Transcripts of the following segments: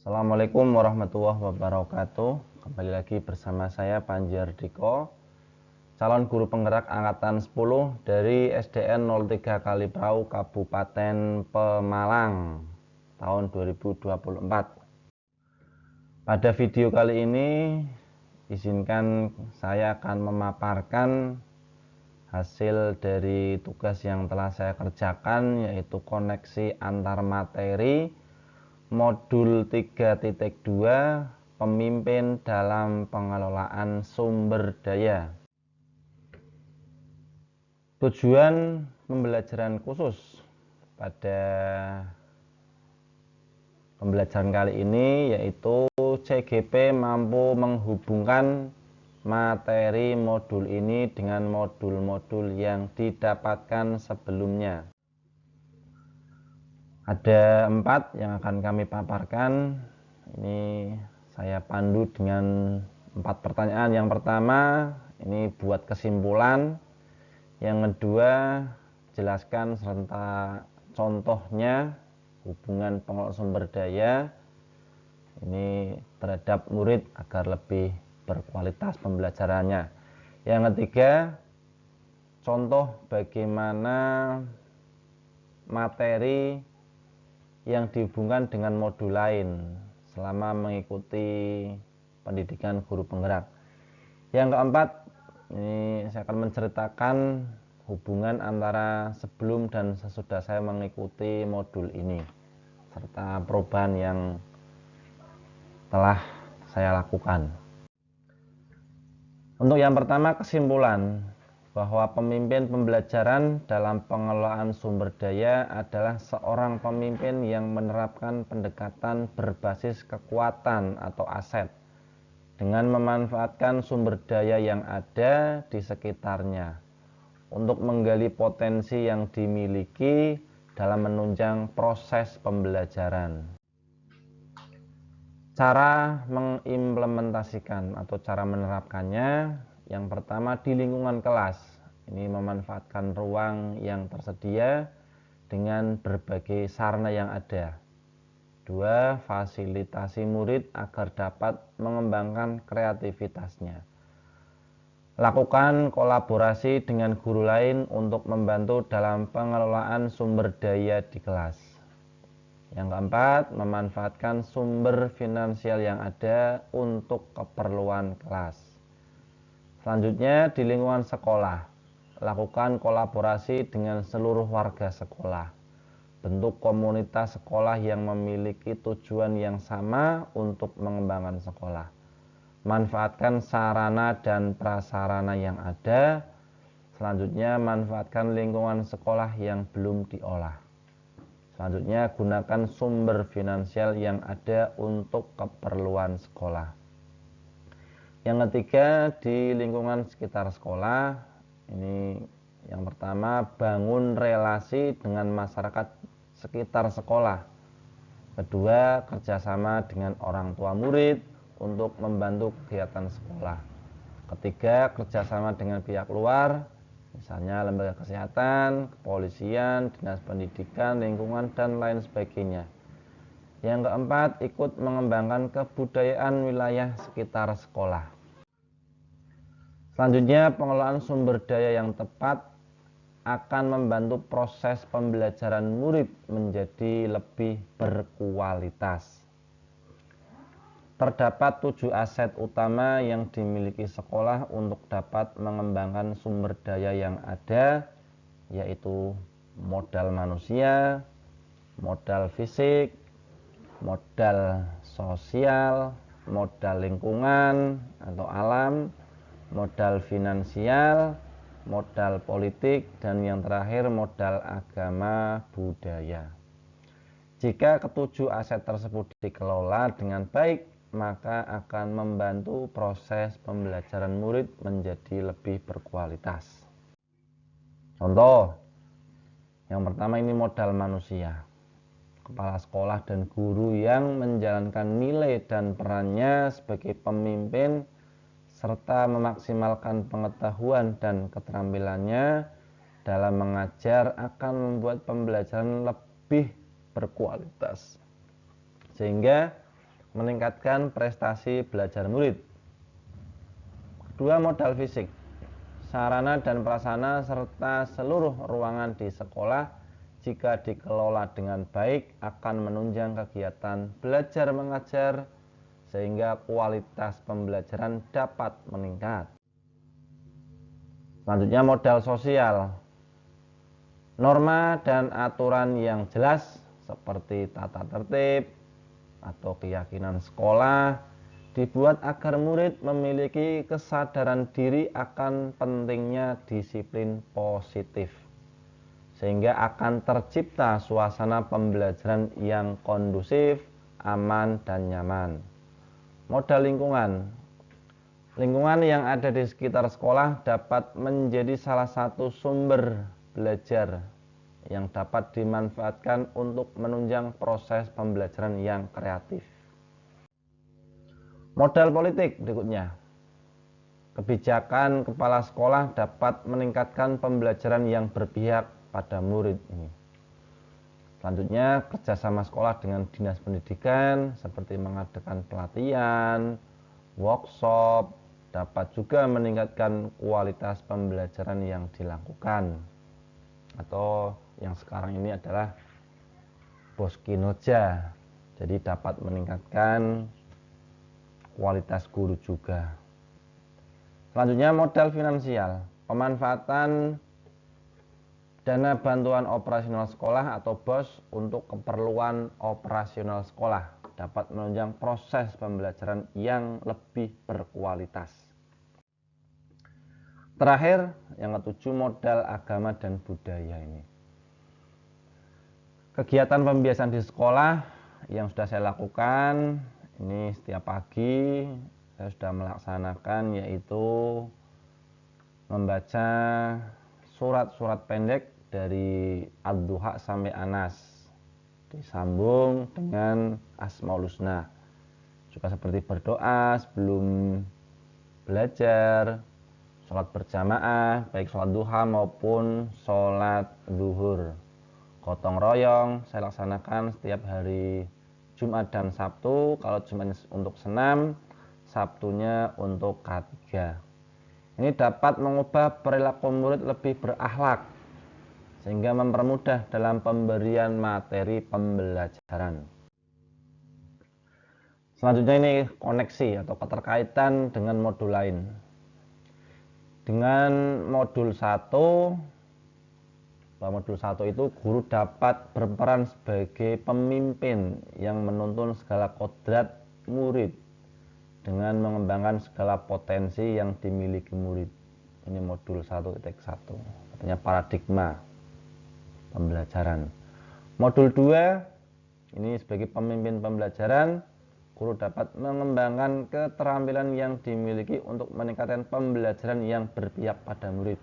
Assalamualaikum warahmatullahi wabarakatuh. Kembali lagi bersama saya Panji Ardiko, calon guru penggerak angkatan 10 dari SDN 03 Kaliprau, Kabupaten Pemalang, tahun 2024. Pada video kali ini, izinkan saya akan memaparkan hasil dari tugas yang telah saya kerjakan, yaitu koneksi antar materi modul 3.2 pemimpin dalam pengelolaan sumber daya. Tujuan pembelajaran khusus pada pembelajaran kali ini yaitu CGP mampu menghubungkan materi modul ini dengan modul-modul yang didapatkan sebelumnya. Ada 4 yang akan kami paparkan. Ini saya pandu dengan 4 pertanyaan. Yang pertama, ini buat kesimpulan. Yang kedua, jelaskan serta contohnya hubungan pengelolaan sumber daya ini terhadap murid agar lebih berkualitas pembelajarannya. Yang ketiga, contoh bagaimana materi yang dihubungkan dengan modul lain selama mengikuti pendidikan guru penggerak. Yang keempat, ini saya akan menceritakan hubungan antara sebelum dan sesudah saya mengikuti modul ini serta perubahan yang telah saya lakukan. Untuk yang pertama, kesimpulan bahwa pemimpin pembelajaran dalam pengelolaan sumber daya adalah seorang pemimpin yang menerapkan pendekatan berbasis kekuatan atau aset dengan memanfaatkan sumber daya yang ada di sekitarnya untuk menggali potensi yang dimiliki dalam menunjang proses pembelajaran. Cara mengimplementasikan atau cara menerapkannya, yang pertama di lingkungan kelas. Ini memanfaatkan ruang yang tersedia dengan berbagai sarana yang ada. 2. Fasilitasi murid agar dapat mengembangkan kreativitasnya. Lakukan kolaborasi dengan guru lain untuk membantu dalam pengelolaan sumber daya di kelas. Yang keempat, memanfaatkan sumber finansial yang ada untuk keperluan kelas. Selanjutnya, di lingkungan sekolah, lakukan kolaborasi dengan seluruh warga sekolah. Bentuk komunitas sekolah yang memiliki tujuan yang sama untuk mengembangkan sekolah. Manfaatkan sarana dan prasarana yang ada. Selanjutnya, manfaatkan lingkungan sekolah yang belum diolah. Selanjutnya, gunakan sumber finansial yang ada untuk keperluan sekolah. Yang ketiga, di lingkungan sekitar sekolah, ini yang pertama, bangun relasi dengan masyarakat sekitar sekolah. Kedua, kerjasama dengan orang tua murid untuk membantu kegiatan sekolah. Ketiga, kerjasama dengan pihak luar, misalnya lembaga kesehatan, kepolisian, dinas pendidikan, lingkungan, dan lain sebagainya. Yang keempat, ikut mengembangkan kebudayaan wilayah sekitar sekolah. Selanjutnya, pengelolaan sumber daya yang tepat akan membantu proses pembelajaran murid menjadi lebih berkualitas. Terdapat 7 aset utama yang dimiliki sekolah untuk dapat mengembangkan sumber daya yang ada, yaitu modal manusia, modal fisik, modal sosial, modal lingkungan atau alam, modal finansial, modal politik, dan yang terakhir modal agama budaya. Jika ketujuh aset tersebut dikelola dengan baik, maka akan membantu proses pembelajaran murid menjadi lebih berkualitas. Contoh, yang pertama ini modal manusia. Kepala sekolah dan guru yang menjalankan nilai dan perannya sebagai pemimpin serta memaksimalkan pengetahuan dan keterampilannya dalam mengajar akan membuat pembelajaran lebih berkualitas, sehingga meningkatkan prestasi belajar murid. Kedua, modal fisik. Sarana dan prasarana serta seluruh ruangan di sekolah jika dikelola dengan baik akan menunjang kegiatan belajar mengajar sehingga kualitas pembelajaran dapat meningkat. Selanjutnya, modal sosial. Norma dan aturan yang jelas seperti tata tertib atau keyakinan sekolah dibuat agar murid memiliki kesadaran diri akan pentingnya disiplin positif, sehingga akan tercipta suasana pembelajaran yang kondusif, aman, dan nyaman. Modal lingkungan. Lingkungan yang ada di sekitar sekolah dapat menjadi salah satu sumber belajar yang dapat dimanfaatkan untuk menunjang proses pembelajaran yang kreatif. Modal politik berikutnya. Kebijakan kepala sekolah dapat meningkatkan pembelajaran yang berpihak pada murid ini. Selanjutnya, kerjasama sekolah dengan dinas pendidikan seperti mengadakan pelatihan, workshop, dapat juga meningkatkan kualitas pembelajaran yang dilakukan. Atau yang sekarang ini adalah Boskinoja. Jadi dapat meningkatkan kualitas guru juga. Selanjutnya, modal finansial. Pemanfaatan dana bantuan operasional sekolah atau BOS untuk keperluan operasional sekolah dapat menunjang proses pembelajaran yang lebih berkualitas. Terakhir, yang ketujuh, modal agama dan budaya ini. Kegiatan pembiasan di sekolah yang sudah saya lakukan, ini setiap pagi saya sudah melaksanakan, yaitu membaca surat-surat pendek dari Ad-Duha sampai Anas, disambung dengan Asmaul Husna. Juga seperti berdoa sebelum belajar, sholat berjamaah, baik sholat duha maupun sholat zuhur. Gotong royong saya laksanakan setiap hari Jumat dan Sabtu. Kalau Jumatnya untuk senam, Sabtunya untuk K3. Ini dapat mengubah perilaku murid lebih berakhlak, sehingga mempermudah dalam pemberian materi pembelajaran. Selanjutnya ini koneksi atau keterkaitan dengan modul lain. Dengan modul 1, modul 1 itu guru dapat berperan sebagai pemimpin yang menuntun segala kodrat murid dengan mengembangkan segala potensi yang dimiliki murid. Ini modul 1.1, artinya paradigma pembelajaran. Modul 2 ini sebagai pemimpin pembelajaran, guru dapat mengembangkan keterampilan yang dimiliki untuk meningkatkan pembelajaran yang berpihak pada murid.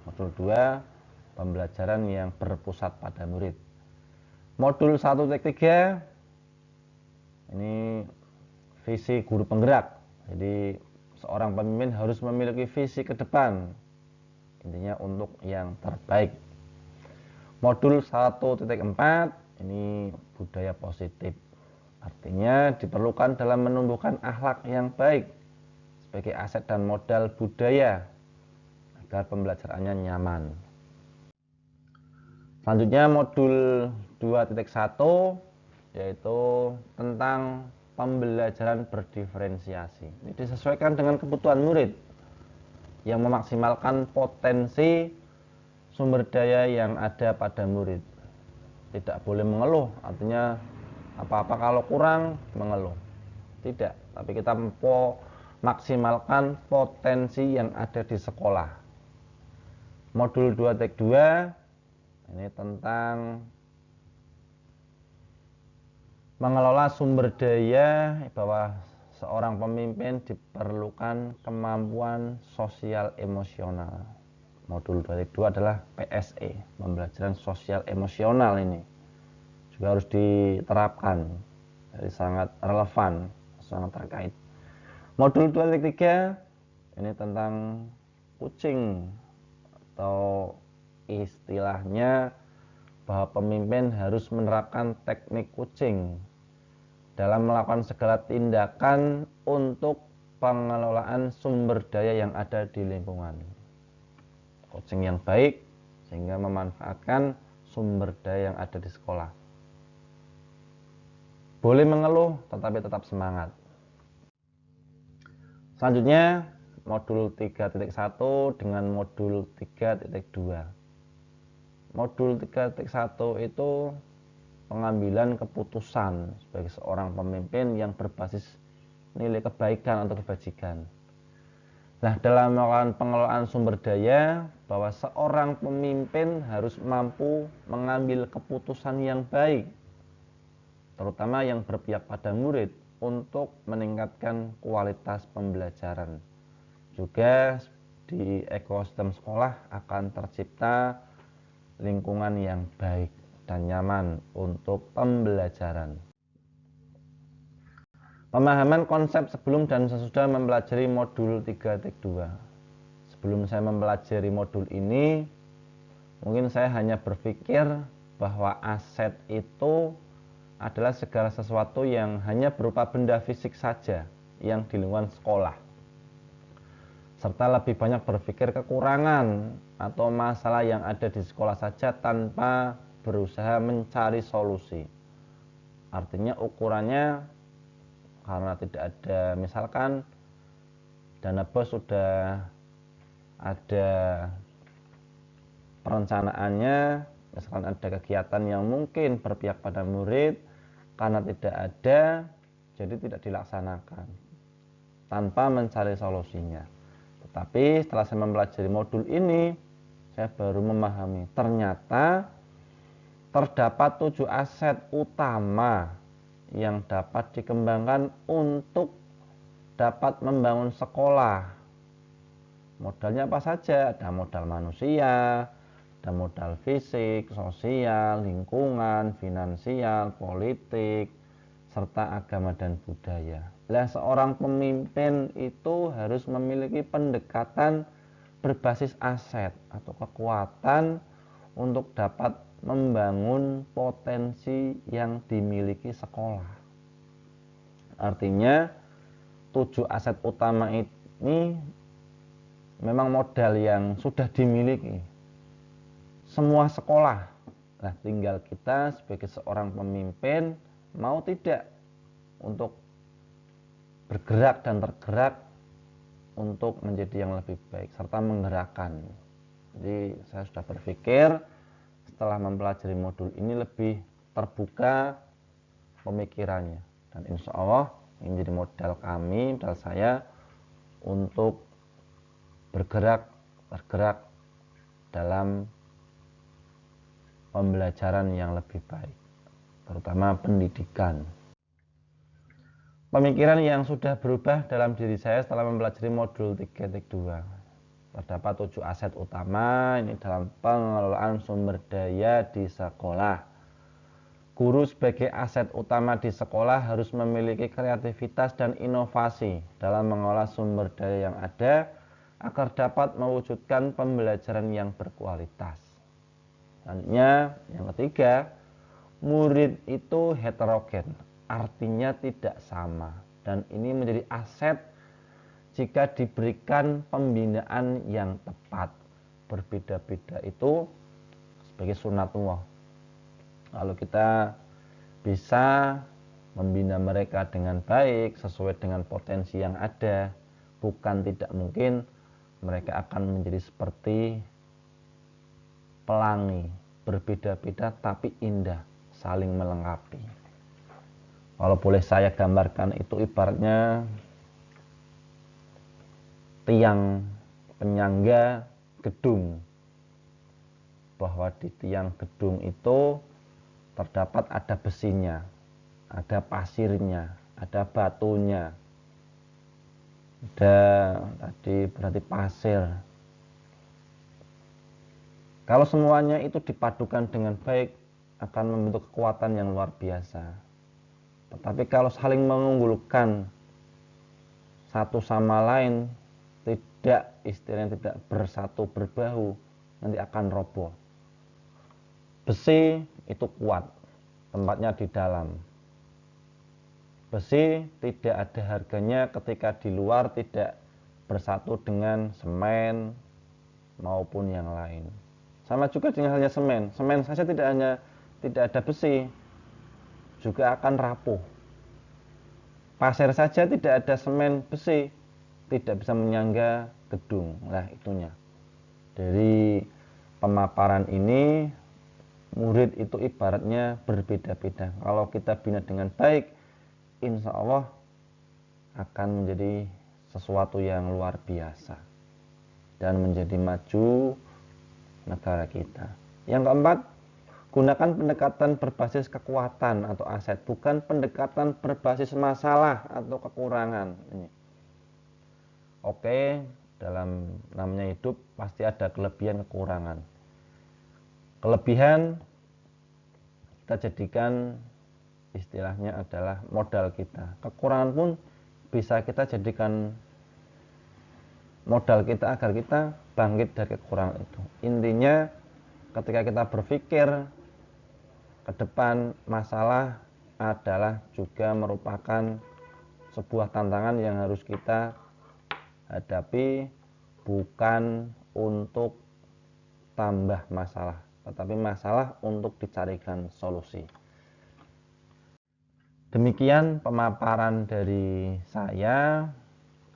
Modul 2, pembelajaran yang berpusat pada murid. Modul 1.3 ini visi guru penggerak. Jadi seorang pemimpin harus memiliki visi ke depan, intinya untuk yang terbaik. Modul 1.4 ini budaya positif, artinya diperlukan dalam menumbuhkan akhlak yang baik sebagai aset dan modal budaya agar pembelajarannya nyaman. Selanjutnya modul 2.1 yaitu tentang pembelajaran berdiferensiasi. Ini disesuaikan dengan kebutuhan murid yang memaksimalkan potensi sumber daya yang ada pada murid. Tidak boleh mengeluh, artinya apa-apa kalau kurang mengeluh. Tidak, tapi kita maksimalkan potensi yang ada di sekolah. Modul 2.2 ini tentang mengelola sumber daya, bahwa seorang pemimpin diperlukan kemampuan sosial emosional. Modul 2.2 adalah PSE, pembelajaran sosial emosional. Ini juga harus diterapkan, jadi sangat relevan, sangat terkait. Modul 2.3 ini tentang coaching, atau istilahnya bahwa pemimpin harus menerapkan teknik coaching dalam melakukan segala tindakan untuk pengelolaan sumber daya yang ada di lingkungan. Coaching yang baik sehingga memanfaatkan sumber daya yang ada di sekolah. Boleh mengeluh tetapi tetap semangat. Selanjutnya modul 3.1 dengan modul 3.2. Modul 3.1 itu pengambilan keputusan sebagai seorang pemimpin yang berbasis nilai kebaikan atau kebajikan. Nah, dalam melakukan pengelolaan sumber daya, bahwa seorang pemimpin harus mampu mengambil keputusan yang baik, terutama yang berpihak pada murid, untuk meningkatkan kualitas pembelajaran. Juga di ekosistem sekolah akan tercipta lingkungan yang baik dan nyaman untuk pembelajaran. Pemahaman konsep sebelum dan sesudah mempelajari modul 3.2. Sebelum saya mempelajari modul ini, mungkin saya hanya berpikir bahwa aset itu adalah segala sesuatu yang hanya berupa benda fisik saja yang di lingkungan sekolah. Serta lebih banyak berpikir kekurangan atau masalah yang ada di sekolah saja tanpa berusaha mencari solusi. Artinya ukurannya, karena tidak ada, misalkan dana bos sudah ada perencanaannya, misalkan ada kegiatan yang mungkin berpihak pada murid, karena tidak ada, jadi tidak dilaksanakan tanpa mencari solusinya. Tetapi setelah saya mempelajari modul ini, saya baru memahami ternyata terdapat 7 aset utama yang dapat dikembangkan untuk dapat membangun sekolah. Modalnya apa saja? Ada modal manusia, ada modal fisik, sosial, lingkungan, finansial, politik, serta agama dan budaya. Nah, seorang pemimpin itu harus memiliki pendekatan berbasis aset atau kekuatan untuk dapat membangun potensi yang dimiliki sekolah. Artinya 7 aset utama ini memang modal yang sudah dimiliki semua sekolah. Nah, tinggal kita sebagai seorang pemimpin mau tidak untuk bergerak dan tergerak untuk menjadi yang lebih baik serta menggerakkan. Jadi saya sudah berpikir setelah mempelajari modul ini lebih terbuka pemikirannya, dan insya Allah ini menjadi modal kami, modal saya untuk tergerak dalam pembelajaran yang lebih baik, terutama pendidikan. Pemikiran yang sudah berubah dalam diri saya setelah mempelajari modul 3.2. Terdapat 7 aset utama ini dalam pengelolaan sumber daya di sekolah. Guru sebagai aset utama di sekolah harus memiliki kreativitas dan inovasi dalam mengolah sumber daya yang ada agar dapat mewujudkan pembelajaran yang berkualitas. Selanjutnya, yang ketiga, murid itu heterogen, artinya tidak sama, dan ini menjadi aset jika diberikan pembinaan yang tepat. Berbeda-beda itu sebagai sunatullah. Kalau kita bisa membina mereka dengan baik sesuai dengan potensi yang ada, bukan tidak mungkin mereka akan menjadi seperti pelangi, berbeda-beda tapi indah, saling melengkapi. Kalau boleh saya gambarkan, itu ibaratnya tiang penyangga gedung, bahwa di tiang gedung itu terdapat ada besinya, ada pasirnya, ada batunya, ada tadi berarti pasir. Kalau semuanya itu dipadukan dengan baik akan membentuk kekuatan yang luar biasa. Tetapi kalau saling mengunggulkan satu sama lain, tidak, istilahnya tidak bersatu berbahu, nanti akan roboh. Besi itu kuat, tempatnya di dalam. Besi tidak ada harganya ketika di luar tidak bersatu dengan semen maupun yang lain. Sama juga dengan halnya semen. Semen saja tidak ada besi, juga akan rapuh. Pasir saja tidak ada semen besi, tidak bisa menyangga gedung. Nah, itunya. Dari pemaparan ini, murid itu ibaratnya berbeda-beda. Kalau kita bina dengan baik, insya Allah akan menjadi sesuatu yang luar biasa dan menjadi maju negara kita. Yang keempat, gunakan pendekatan berbasis kekuatan atau aset, bukan pendekatan berbasis masalah atau kekurangan. Oke, dalam namanya hidup pasti ada kelebihan kekurangan. Kelebihan kita jadikan istilahnya adalah modal kita. Kekurangan pun bisa kita jadikan modal kita agar kita bangkit dari kekurangan itu. Intinya ketika kita berpikir ke depan, masalah adalah juga merupakan sebuah tantangan yang harus kita hadapi, bukan untuk tambah masalah, tetapi masalah untuk dicarikan solusi. Demikian pemaparan dari saya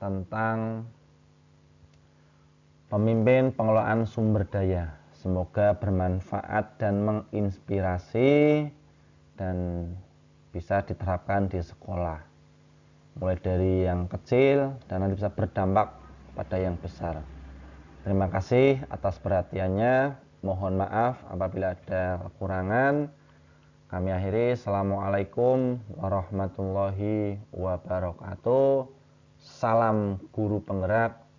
tentang pemimpin pengelolaan sumber daya. Semoga bermanfaat dan menginspirasi dan bisa diterapkan di sekolah. Mulai dari yang kecil dan nanti bisa berdampak pada yang besar. Terima kasih atas perhatiannya. Mohon maaf apabila ada kekurangan. Kami akhiri. Assalamualaikum warahmatullahi wabarakatuh. Salam guru penggerak.